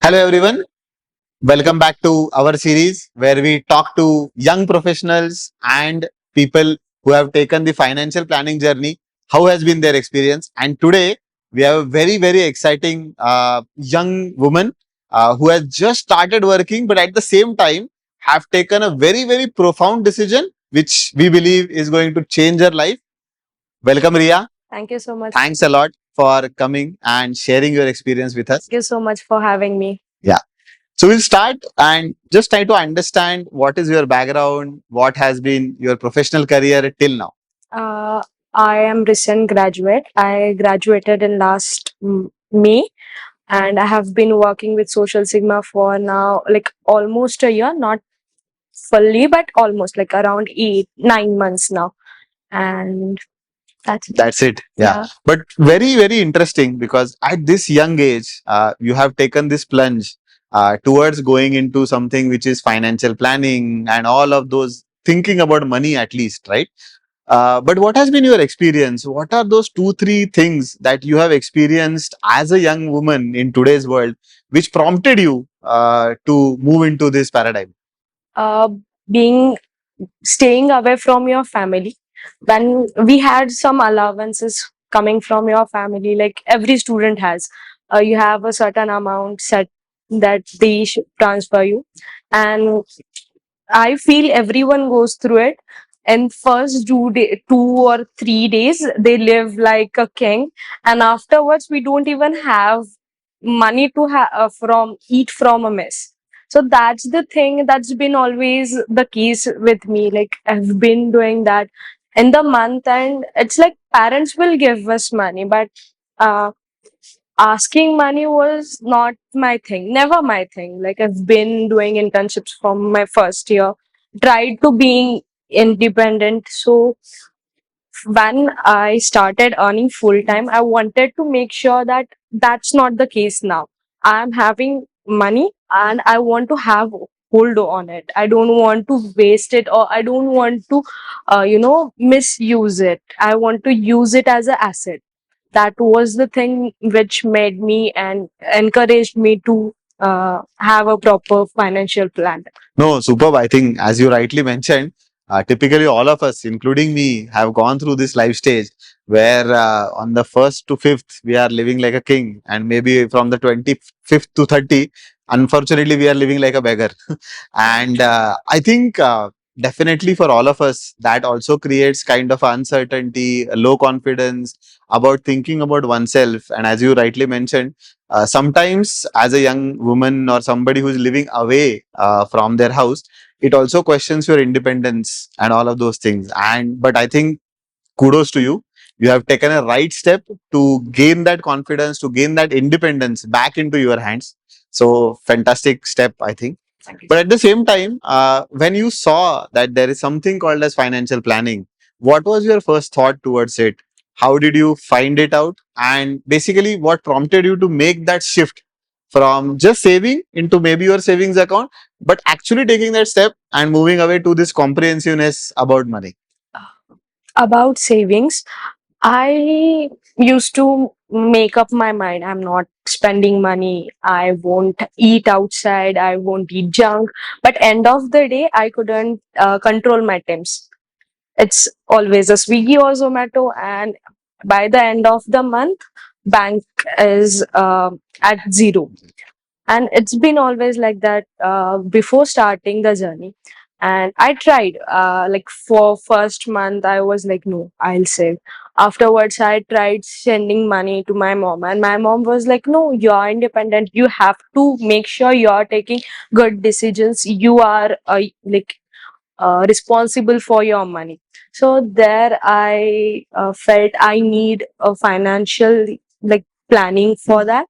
Hello, everyone. Welcome back to our series where we talk to young professionals and people who have taken the financial planning journey. How has been their experience? And today we have a very, very exciting young woman who has just started working, but at the same time have taken a very, very profound decision, which we believe is going to change her life. Welcome, Ria. Thank you so much. Thanks a lot for coming and sharing your experience with us. Thank you so much for having me. Yeah. So we'll start and just try to understand what is your background, what has been your professional career till now. Uh, I am recent graduate. I graduated in last May, and I have been working with Social Sigma for now like almost a year, not fully, but almost like around 8, 9 months now. And that's it. That's it. Yeah. But very, very interesting because at this young age, you have taken this plunge towards going into something which is financial planning and all of those thinking about money at least, right? But what has been your experience? What are those two, three things that you have experienced as a young woman in today's world, which prompted you to move into this paradigm? Uh, being staying away from your family, when we had some allowances coming from your family, like every student has, you have a certain amount set that they should transfer you, and I feel everyone goes through it. And first 2 or 3 days, they live like a king, and afterwards, we don't even have money to from eat from a mess. So that's the thing that's been always the case with me. Like I've been doing that in the month, and it's like parents will give us money, but uh, asking money was not my thing, never my thing. Like I've been doing internships from my first year, tried to being independent. So when I started earning full time, I wanted to make sure that that's not the case now. I'm having money and I want to have hold on it. I don't want to waste it, or I don't want to, misuse it. I want to use it as an asset. That was the thing which made me and encouraged me to have a proper financial plan. No, superb. I think, as you rightly mentioned, typically all of us, including me, have gone through this life stage where on the first to fifth, we are living like a king, and maybe from the 25th to 30, unfortunately, we are living like a beggar. And I think definitely for all of us, that also creates kind of uncertainty, a low confidence about thinking about oneself. And as you rightly mentioned, sometimes as a young woman or somebody who's living away from their house, it also questions your independence and all of those things. And but I think kudos to you. You have taken a right step to gain that confidence, to gain that independence back into your hands. So fantastic step, I think. But at the same time, when you saw that there is something called as financial planning, what was your first thought towards it? How did you find it out? And basically, what prompted you to make that shift from just saving into maybe your savings account, but actually taking that step and moving away to this comprehensiveness about money? About savings, I used to make up my mind. I'm not spending money. I won't eat outside. I won't eat junk. But end of the day, I couldn't control my times. It's always a Swiggy or Zomato, and by the end of the month, bank is at zero. And it's been always like that before starting the journey. And I tried, like for first month I was like, no, I'll save. Afterwards I tried sending money to my mom, and my mom was like, no, you're independent, you have to make sure you're taking good decisions, you are responsible for your money. So there I felt I need a financial like planning for that,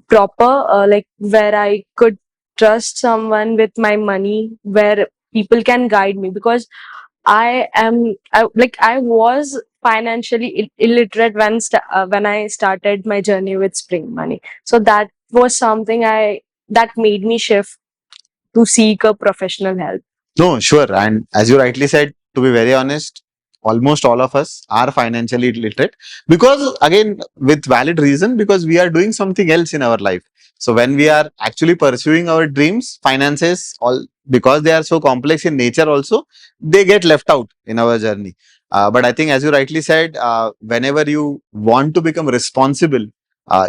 proper, like where I could trust someone with my money, where people can guide me, because I was financially illiterate when I started my journey with Spring Money. So that was something I that made me shift to seek a professional help. No, sure. And as you rightly said, to be very honest, almost all of us are financially literate because, again, with valid reason, because we are doing something else in our life. So when we are actually pursuing our dreams, finances, all because they are so complex in nature, also they get left out in our journey. But I think, as you rightly said, whenever you want to become responsible,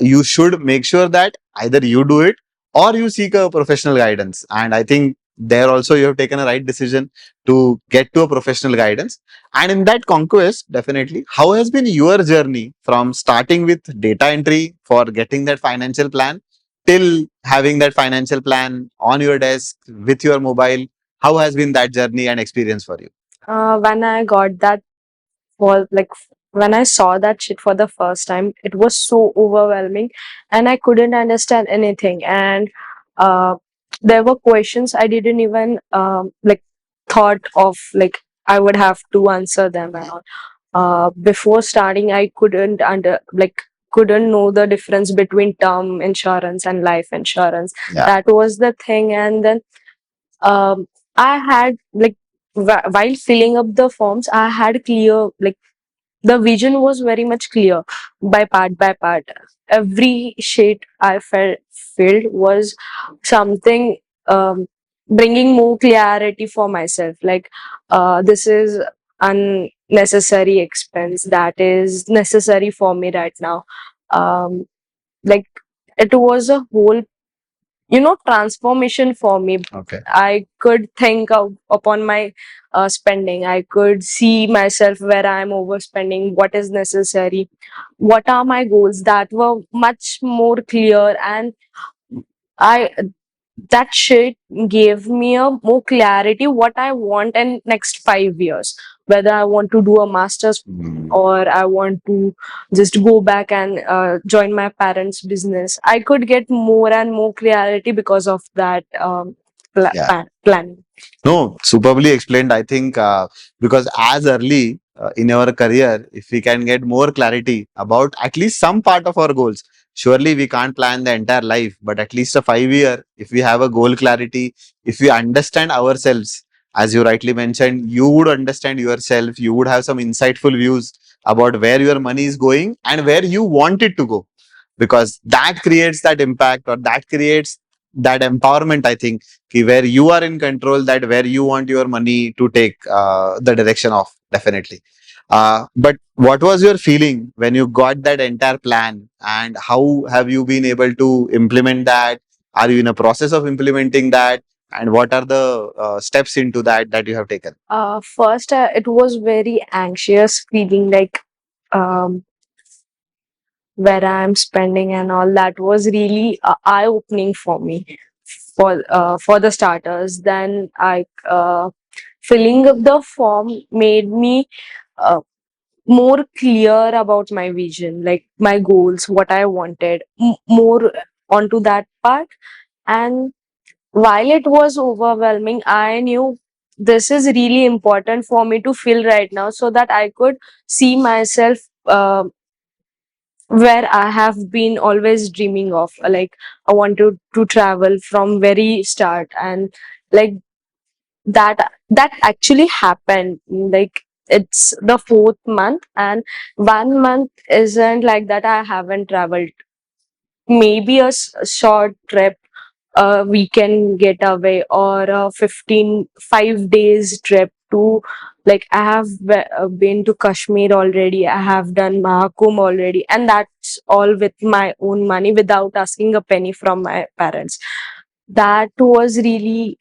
you should make sure that either you do it or you seek a professional guidance. And I think there also you have taken a right decision to get to a professional guidance. And in that conquest, definitely, how has been your journey from starting with data entry for getting that financial plan till having that financial plan on your desk with your mobile? How has been that journey and experience for you? When I got that, was like when I saw that shit for the first time, it was so overwhelming, and I couldn't understand anything. And uh, there were questions I didn't even like thought of, like I would have to answer them. And all. Before starting, I couldn't know the difference between term insurance and life insurance. Yeah. That was the thing. And then I had like while filling up the forms, I had clear, like the vision was very much clear by part by part. Every sheet I filled was something bringing more clarity for myself. Like this is unnecessary expense that is necessary for me right now. Um, like it was a whole, transformation for me. Okay. I could think of upon my spending. I could see myself where I'm overspending, what is necessary, what are my goals, that were much more clear. And I that shit gave me a more clarity what I want in next 5 years, whether I want to do a master's or I want to just go back and join my parents' business. I could get more and more clarity because of that Yeah. plan. No, superbly explained. I think because as early in our career, if we can get more clarity about at least some part of our goals, surely we can't plan the entire life, but at least a 5 year, if we have a goal clarity, if we understand ourselves, as you rightly mentioned, you would understand yourself, you would have some insightful views about where your money is going and where you want it to go, because that creates that impact or that creates that empowerment. I think where you are in control, that where you want your money to take the direction of, definitely. But what was your feeling when you got that entire plan, and how have you been able to implement that? Are you in a process of implementing that, and what are the steps into that you have taken? First, it was very anxious feeling, like um, where I'm spending and all. That was really eye opening for me. For the starters, then I filling up the form made me uh, more clear about my vision, like my goals, what I wanted, more onto that part. And while it was overwhelming, I knew this is really important for me to feel right now, so that I could see myself where I have been always dreaming of. Like I wanted to travel from very start, and like that actually happened. Like it's the fourth month, and 1 month isn't like that I haven't traveled. Maybe a short trip, a weekend getaway, or a 5 days trip to, like I have been to Kashmir already. I have done Mahakum already, and that's all with my own money without asking a penny from my parents. That was really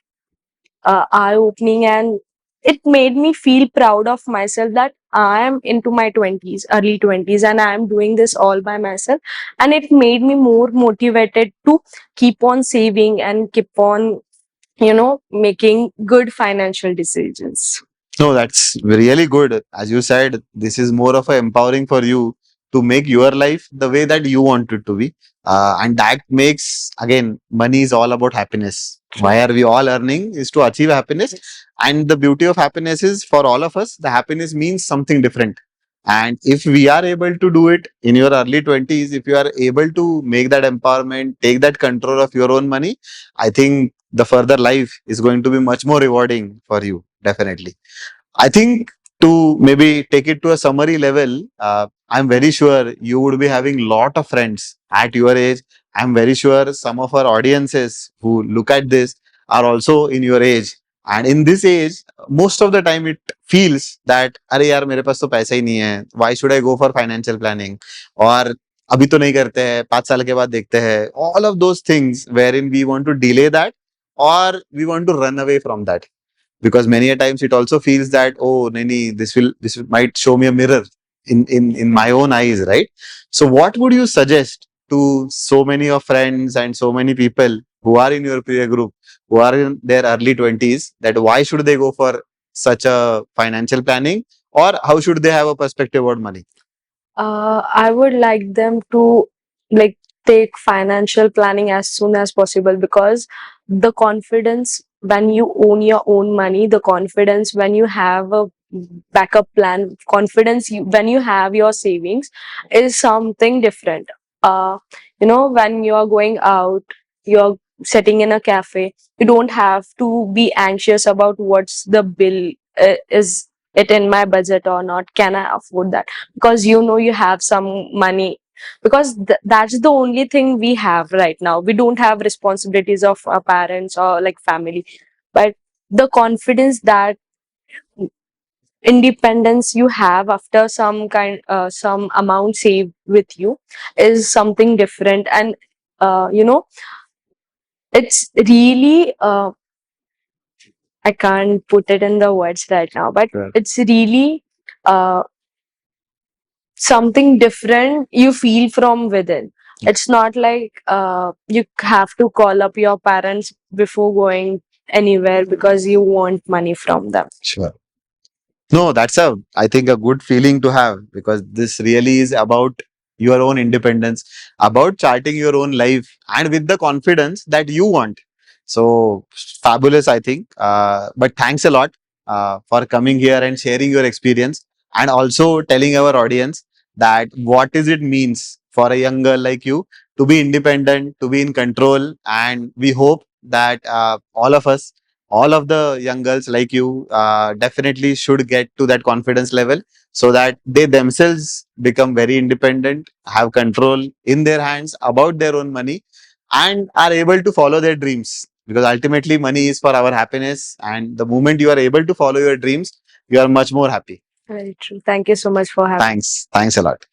eye opening, and it made me feel proud of myself that I am into my 20s, early 20s, and I am doing this all by myself. And it made me more motivated to keep on saving and keep on, making good financial decisions. No, that's really good. As you said, this is more of a empowering for you to make your life the way that you want it to be. And that makes, again, money is all about happiness. Why are we all earning is to achieve happiness. And the beauty of happiness is, for all of us, the happiness means something different. And if we are able to do it in your early 20s, if you are able to make that empowerment, take that control of your own money, I think the further life is going to be much more rewarding for you, definitely. I think, to maybe take it to a summary level, I'm very sure you would be having lot of friends at your age I'm very sure some of our audiences who look at this are also in your age. And in this age, most of the time it feels that, अरे यार मेरे पास तो पैसा ही नहीं है, why should I go for financial planning? और अभी तो नहीं करते हैं, 5 साल के बाद देखते हैं. All of those things wherein we want to delay that or we want to run away from that. Because many a times it also feels that, oh nani, might show me a mirror in my own eyes, right? So what would you suggest to so many of friends and so many people who are in your peer group, who are in their early 20s, that why should they go for such a financial planning, or how should they have a perspective about money? I would like them to like take financial planning as soon as possible, because the confidence when you own your own money, the confidence when you have a backup plan, confidence when you have your savings is something different. When you're going out, you're sitting in a cafe, you don't have to be anxious about what's the bill, is it in my budget or not, can I afford that, because you have some money, because that's the only thing we have right now. We don't have responsibilities of our parents or like family, but the confidence, that independence you have after some amount saved with you is something different. And it's really I can't put it in the words right now, but Sure. it's really uh, something different you feel from within. It's not like you have to call up your parents before going anywhere because you want money from them. Sure. No, that's I think, a good feeling to have, because this really is about your own independence, about charting your own life and with the confidence that you want. So fabulous, I think. But thanks a lot for coming here and sharing your experience, and also telling our audience that what is it means for a young girl like you to be independent, to be in control. And we hope that all of the young girls like you definitely should get to that confidence level, so that they themselves become very independent, have control in their hands about their own money, and are able to follow their dreams. Because ultimately, money is for our happiness, and the moment you are able to follow your dreams, you are much more happy. Very true. Thank you so much for having me. Thanks. Thanks a lot.